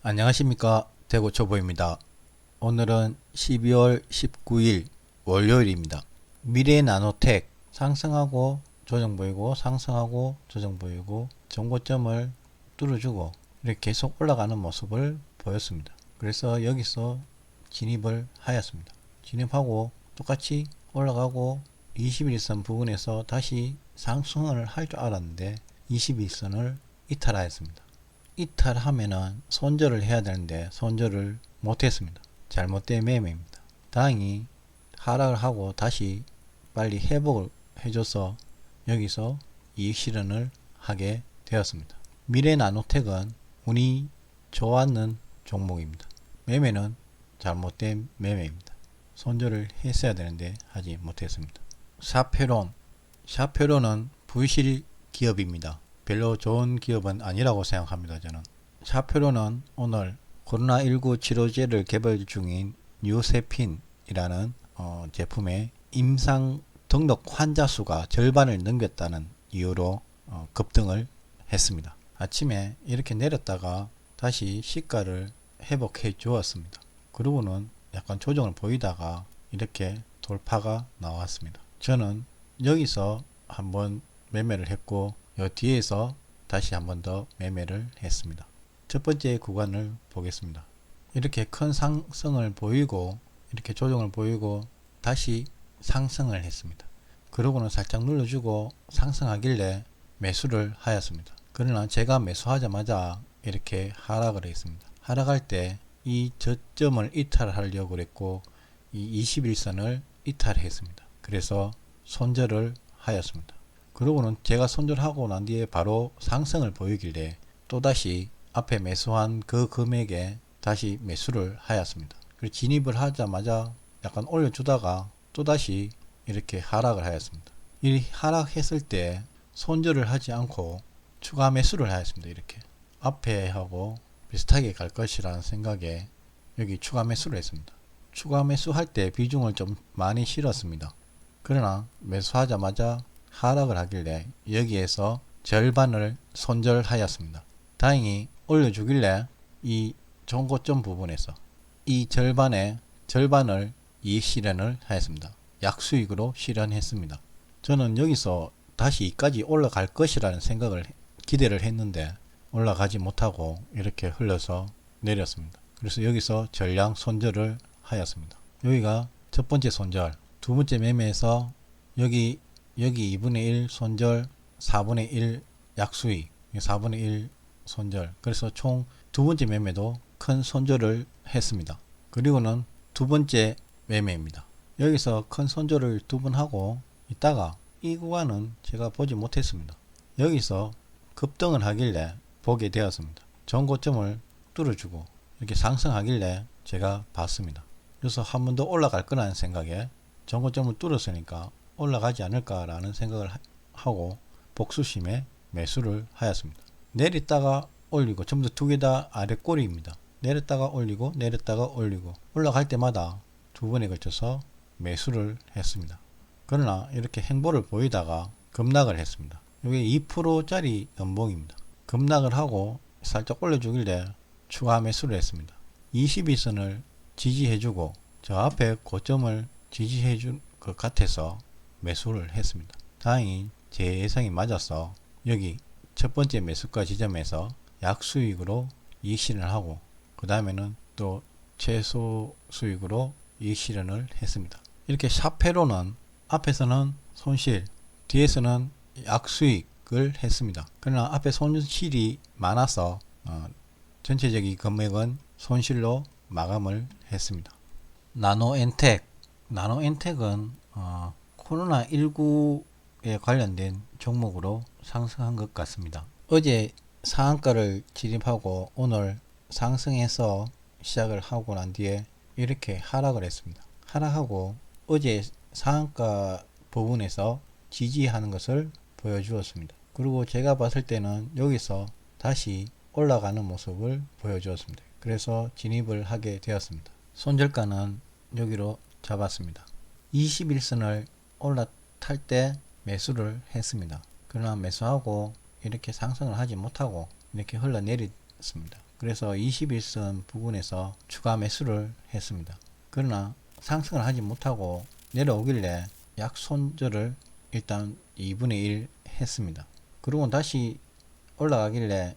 안녕하십니까, 대구초보입니다. 오늘은 12월 19일 월요일입니다. 미래나노텍 상승하고 조정 보이고 상승하고 조정 보이고 정고점을 뚫어주고 이렇게 계속 올라가는 모습을 보였습니다. 그래서 여기서 진입을 하였습니다. 진입하고 똑같이 올라가고 21선 부근에서 다시 상승을 할 줄 알았는데 21선을 이탈하였습니다. 이탈하면은 손절을 해야 되는데 손절을 못했습니다. 잘못된 매매입니다. 다행히 하락을 하고 다시 빨리 회복을 해줘서 여기서 이익 실현을 하게 되었습니다. 미래나노텍은 운이 좋았는 종목입니다. 매매는 잘못된 매매입니다. 손절을 했어야 되는데 하지 못했습니다. 샤페론은 부실 기업입니다. 별로 좋은 기업은 아니라고 생각합니다. 저는 샤페론은 오늘 코로나19 치료제를 개발 중인 뉴세핀이라는 제품의 임상 등록 환자 수가 절반을 넘겼다는 이유로 급등을 했습니다. 아침에 이렇게 내렸다가 다시 시가를 회복해 주었습니다. 그리고는 약간 조정을 보이다가 이렇게 돌파가 나왔습니다. 저는 여기서 한번 매매를 했고 요 뒤에서 다시 한 번 더 매매를 했습니다. 첫 번째 구간을 보겠습니다. 이렇게 큰 상승을 보이고 이렇게 조정을 보이고 다시 상승을 했습니다. 그러고는 살짝 눌러주고 상승하길래 매수를 하였습니다. 그러나 제가 매수하자마자 이렇게 하락을 했습니다. 하락할 때 이 저점을 이탈하려고 그랬고 이 21선을 이탈했습니다. 그래서 손절을 하였습니다. 그러고는 제가 손절하고 난 뒤에 바로 상승을 보이길래 또다시 앞에 매수한 그 금액에 다시 매수를 하였습니다. 그리고 진입을 하자마자 약간 올려주다가 또다시 이렇게 하락을 하였습니다. 이 하락했을 때 손절을 하지 않고 추가 매수를 하였습니다. 이렇게 앞에 하고 비슷하게 갈 것이라는 생각에 여기 추가 매수를 했습니다. 추가 매수할 때 비중을 좀 많이 실었습니다. 그러나 매수하자마자 하락을 하길래 여기에서 절반을 손절하였습니다. 다행히 올려주길래 이 정고점 부분에서 이 절반을 이익 실현을 하였습니다. 약수익으로 실현했습니다. 저는 여기서 다시 이까지 올라갈 것이라는 생각을 기대를 했는데 올라가지 못하고 이렇게 흘러서 내렸습니다. 그래서 여기서 전량 손절을 하였습니다. 여기가 첫 번째 손절, 두 번째 매매에서 여기 2분의 1 손절, 4분의 1 약수익, 4분의 1 손절. 그래서 총 두 번째 매매도 큰 손절을 했습니다. 그리고는 두 번째 매매입니다. 여기서 큰 손절을 두 번 하고 있다가 이 구간은 제가 보지 못했습니다. 여기서 급등을 하길래 보게 되었습니다. 전고점을 뚫어주고 이렇게 상승하길래 제가 봤습니다. 그래서 한 번 더 올라갈 거라는 생각에 전고점을 뚫었으니까 올라가지 않을까라는 생각을 하고 복수심에 매수를 하였습니다. 내렸다가 올리고 전부 두 개 다 아래 꼬리입니다. 내렸다가 올리고 내렸다가 올리고 올라갈 때마다 두 번에 걸쳐서 매수를 했습니다. 그러나 이렇게 행보를 보이다가 급락을 했습니다. 이게 2%짜리 연봉입니다. 급락을 하고 살짝 올려주길래 추가 매수를 했습니다. 22선을 지지해주고 저 앞에 고점을 지지해준 것 같아서 매수를 했습니다. 다행히 제 예상이 맞아서 여기 첫 번째 매수가 지점에서 약수익으로 이익 실현을 하고 그 다음에는 또 최소 수익으로 이익 실현을 했습니다. 이렇게 샤페로는 앞에서는 손실, 뒤에서는 약수익을 했습니다. 그러나 앞에 손실이 많아서 전체적인 금액은 손실로 마감을 했습니다. 나노엔텍은 코로나19에 관련된 종목으로 상승한 것 같습니다. 어제 상한가를 진입하고 오늘 상승해서 시작을 하고 난 뒤에 이렇게 하락을 했습니다. 하락하고 어제 상한가 부분에서 지지하는 것을 보여주었습니다. 그리고 제가 봤을 때는 여기서 다시 올라가는 모습을 보여주었습니다. 그래서 진입을 하게 되었습니다. 손절가는 여기로 잡았습니다. 21선을 올라탈 때 매수를 했습니다. 그러나 매수하고 이렇게 상승을 하지 못하고 이렇게 흘러내렸습니다. 그래서 21선 부근에서 추가 매수를 했습니다. 그러나 상승을 하지 못하고 내려오길래 약손절을 일단 2분의 1 했습니다. 그리고 다시 올라가길래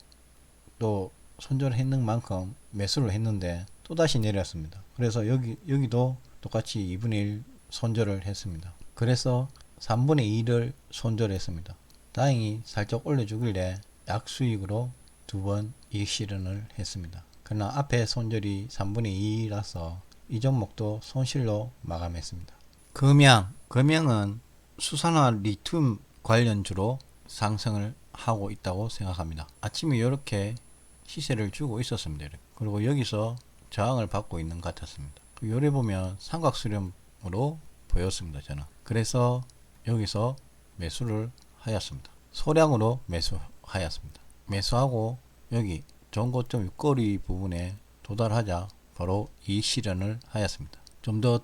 또 손절을 했는 만큼 매수를 했는데 또 다시 내렸습니다. 그래서 여기도 똑같이 2분의 1 손절을 했습니다. 그래서 3분의 2를 손절했습니다. 다행히 살짝 올려주길래 약수익으로 두 번 이익 실현을 했습니다. 그러나 앞에 손절이 3분의 2라서 이 종목도 손실로 마감했습니다. 금양은 수산화 리튬 관련주로 상승을 하고 있다고 생각합니다. 아침에 이렇게 시세를 주고 있었습니다. 이렇게. 그리고 여기서 저항을 받고 있는 것 같았습니다. 요래 보면 삼각수렴으로 보였습니다. 저는. 그래서 여기서 매수를 하였습니다. 소량으로 매수하였습니다. 매수하고 여기 전고점 윗꼬리 부분에 도달하자 바로 이익 실현을 하였습니다. 좀 더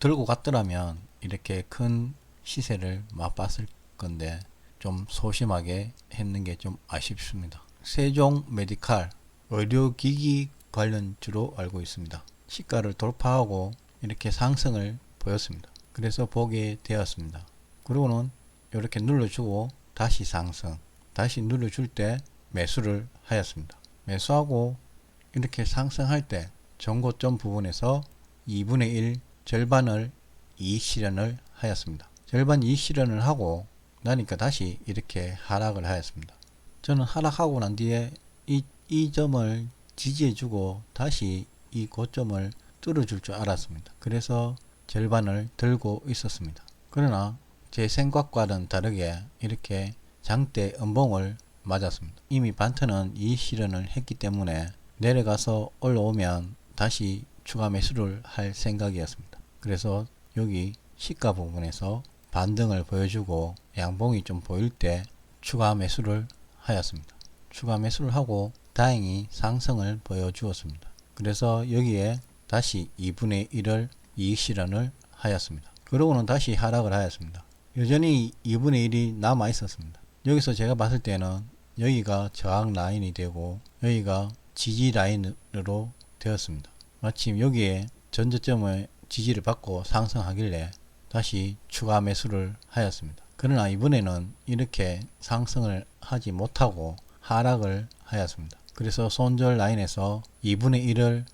들고 갔더라면 이렇게 큰 시세를 맛봤을 건데 좀 소심하게 했는 게 좀 아쉽습니다. 세종 메디칼 의료기기 관련주로 알고 있습니다. 시가를 돌파하고 이렇게 상승을 보였습니다. 그래서 보게 되었습니다. 그리고는 이렇게 눌러주고 다시 상승, 다시 눌러줄 때 매수를 하였습니다. 매수하고 이렇게 상승할 때 전고점 부분에서 2분의 1 절반을 이익 실현을 하였습니다. 절반 이익 실현을 하고 나니까 다시 이렇게 하락을 하였습니다. 저는 하락하고 난 뒤에 이 점을 지지해주고 다시 이 고점을 뚫어줄 줄 알았습니다. 그래서 절반을 들고 있었습니다. 그러나 제 생각과는 다르게 이렇게 장대 음봉을 맞았습니다. 이미 반트는 이익 실현을 했기 때문에 내려가서 올라오면 다시 추가 매수를 할 생각이었습니다. 그래서 여기 시가 부분에서 반등을 보여주고 양봉이 좀 보일 때 추가 매수를 하였습니다. 추가 매수를 하고 다행히 상승을 보여주었습니다. 그래서 여기에 다시 2분의 1을 이익 실현을 하였습니다. 그러고는 다시 하락을 하였습니다. 여전히 2분의 1이 남아 있었습니다. 여기서 제가 봤을 때는 여기가 저항 라인이 되고 여기가 지지 라인으로 되었습니다. 마침 여기에 전저점의 지지를 받고 상승하길래 다시 추가 매수를 하였습니다. 그러나 이번에는 이렇게 상승을 하지 못하고 하락을 하였습니다. 그래서 손절 라인에서 2분의 1을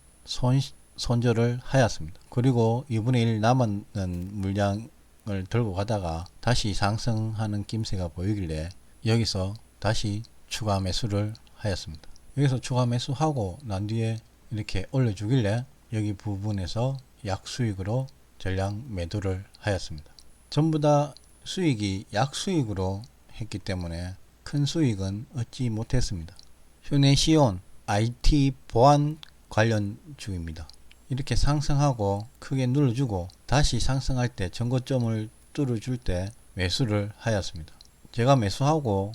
손절을 하였습니다. 그리고 2분의 1 남은 물량을 들고 가다가 다시 상승하는 김새가 보이길래 여기서 다시 추가 매수를 하였습니다. 여기서 추가 매수하고 난 뒤에 이렇게 올려주길래 여기 부분에서 약수익으로 전량 매도를 하였습니다. 전부 다 수익이 약수익으로 했기 때문에 큰 수익은 얻지 못했습니다. 휴네시온 IT 보안 관련주입니다. 이렇게 상승하고 크게 눌러주고 다시 상승할 때 전고점을 뚫어줄 때 매수를 하였습니다. 제가 매수하고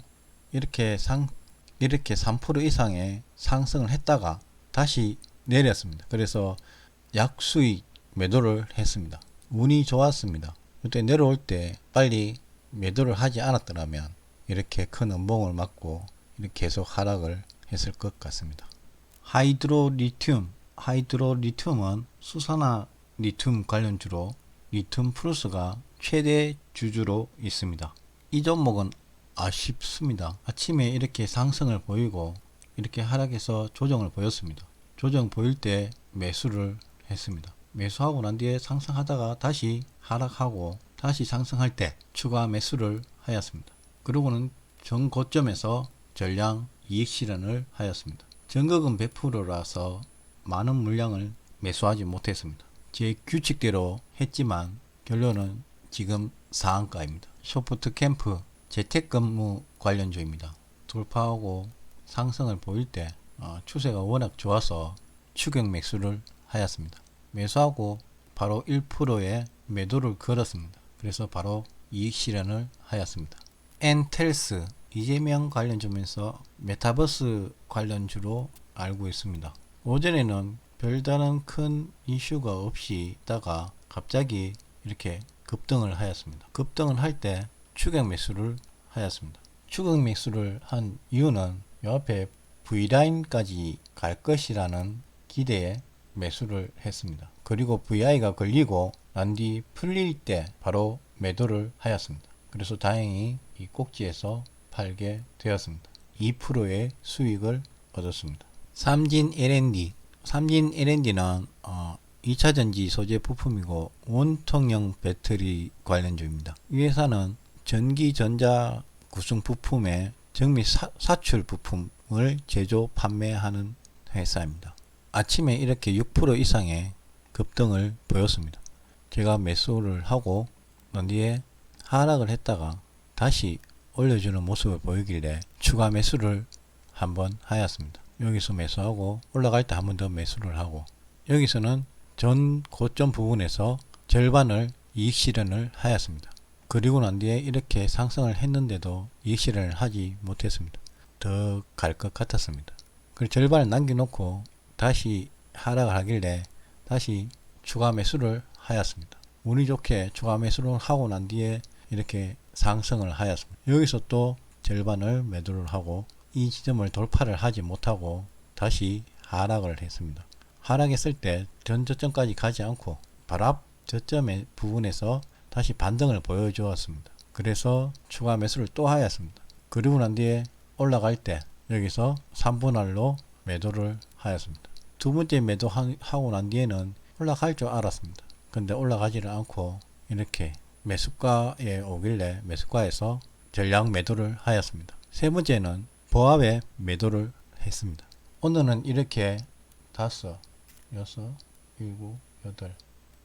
이렇게 3% 이상의 상승을 했다가 다시 내렸습니다. 그래서 약수익 매도를 했습니다. 운이 좋았습니다. 그때 내려올 때 빨리 매도를 하지 않았더라면 이렇게 큰 음봉을 맞고 이렇게 계속 하락을 했을 것 같습니다. 하이드로리튬은 수산화 리튬 관련주로 리튬 플러스가 최대 주주로 있습니다. 이 종목은 아쉽습니다. 아침에 이렇게 상승을 보이고 이렇게 하락해서 조정을 보였습니다. 조정 보일 때 매수를 했습니다. 매수하고 난 뒤에 상승하다가 다시 하락하고 다시 상승할 때 추가 매수를 하였습니다. 그리고는 전고점에서 전량 이익 실현을 하였습니다. 전거금 100%라서 많은 물량을 매수하지 못했습니다. 제 규칙대로 했지만 결론은 지금 상한가입니다. 소프트 캠프 재택근무 관련주입니다. 돌파하고 상승을 보일 때 추세가 워낙 좋아서 추격 매수를 하였습니다. 매수하고 바로 1%의 매도를 걸었습니다. 그래서 바로 이익 실현을 하였습니다. 엔텔스 이재명 관련주면서 메타버스 관련주로 알고 있습니다. 오전에는 별다른 큰 이슈가 없이 있다가 갑자기 이렇게 급등을 하였습니다. 급등을 할 때 추격 매수를 하였습니다. 추격 매수를 한 이유는 요 앞에 V라인까지 갈 것이라는 기대에 매수를 했습니다. 그리고 VI가 걸리고 난 뒤 풀릴 때 바로 매도를 하였습니다. 그래서 다행히 이 꼭지에서 팔게 되었습니다. 2%의 수익을 얻었습니다. 삼진 L&D 삼진 L&D는 2차전지 소재 부품이고 원통형 배터리 관련주입니다. 이 회사는 전기 전자 구성 부품의 정밀 사출 부품을 제조 판매하는 회사입니다. 아침에 이렇게 6% 이상의 급등을 보였습니다. 제가 매수를 하고 난 뒤에 하락을 했다가 다시 올려주는 모습을 보이길래 추가 매수를 한번 하였습니다. 여기서 매수하고 올라갈 때 한 번 더 매수를 하고, 여기서는 전 고점 부분에서 절반을 이익 실현을 하였습니다. 그리고 난 뒤에 이렇게 상승을 했는데도 이익 실현을 하지 못했습니다. 더 갈 것 같았습니다. 그 절반을 남겨놓고 다시 하락을 하길래 다시 추가 매수를 하였습니다. 운이 좋게 추가 매수를 하고 난 뒤에 이렇게 상승을 하였습니다. 여기서 또 절반을 매도를 하고 이 지점을 돌파를 하지 못하고 다시 하락을 했습니다. 하락했을 때 전 저점까지 가지 않고 바로 앞 저점의 부분에서 다시 반등을 보여주었습니다. 그래서 추가 매수를 또 하였습니다. 그리고 난 뒤에 올라갈 때 여기서 3분할로 매도를 하였습니다. 두 번째 매도하고 난 뒤에는 올라갈 줄 알았습니다. 근데 올라가지를 않고 이렇게 매수가에 오길래 매수가에서 전량 매도를 하였습니다. 세 번째는 보합에 매도를 했습니다. 오늘은 이렇게 5, 6, 7, 8,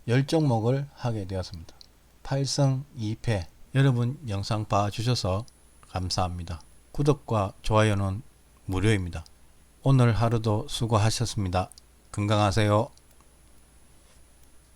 10종목을 하게 되었습니다. 8승 2패. 여러분 영상 봐주셔서 감사합니다. 구독과 좋아요는 무료입니다. 오늘 하루도 수고하셨습니다. 건강하세요.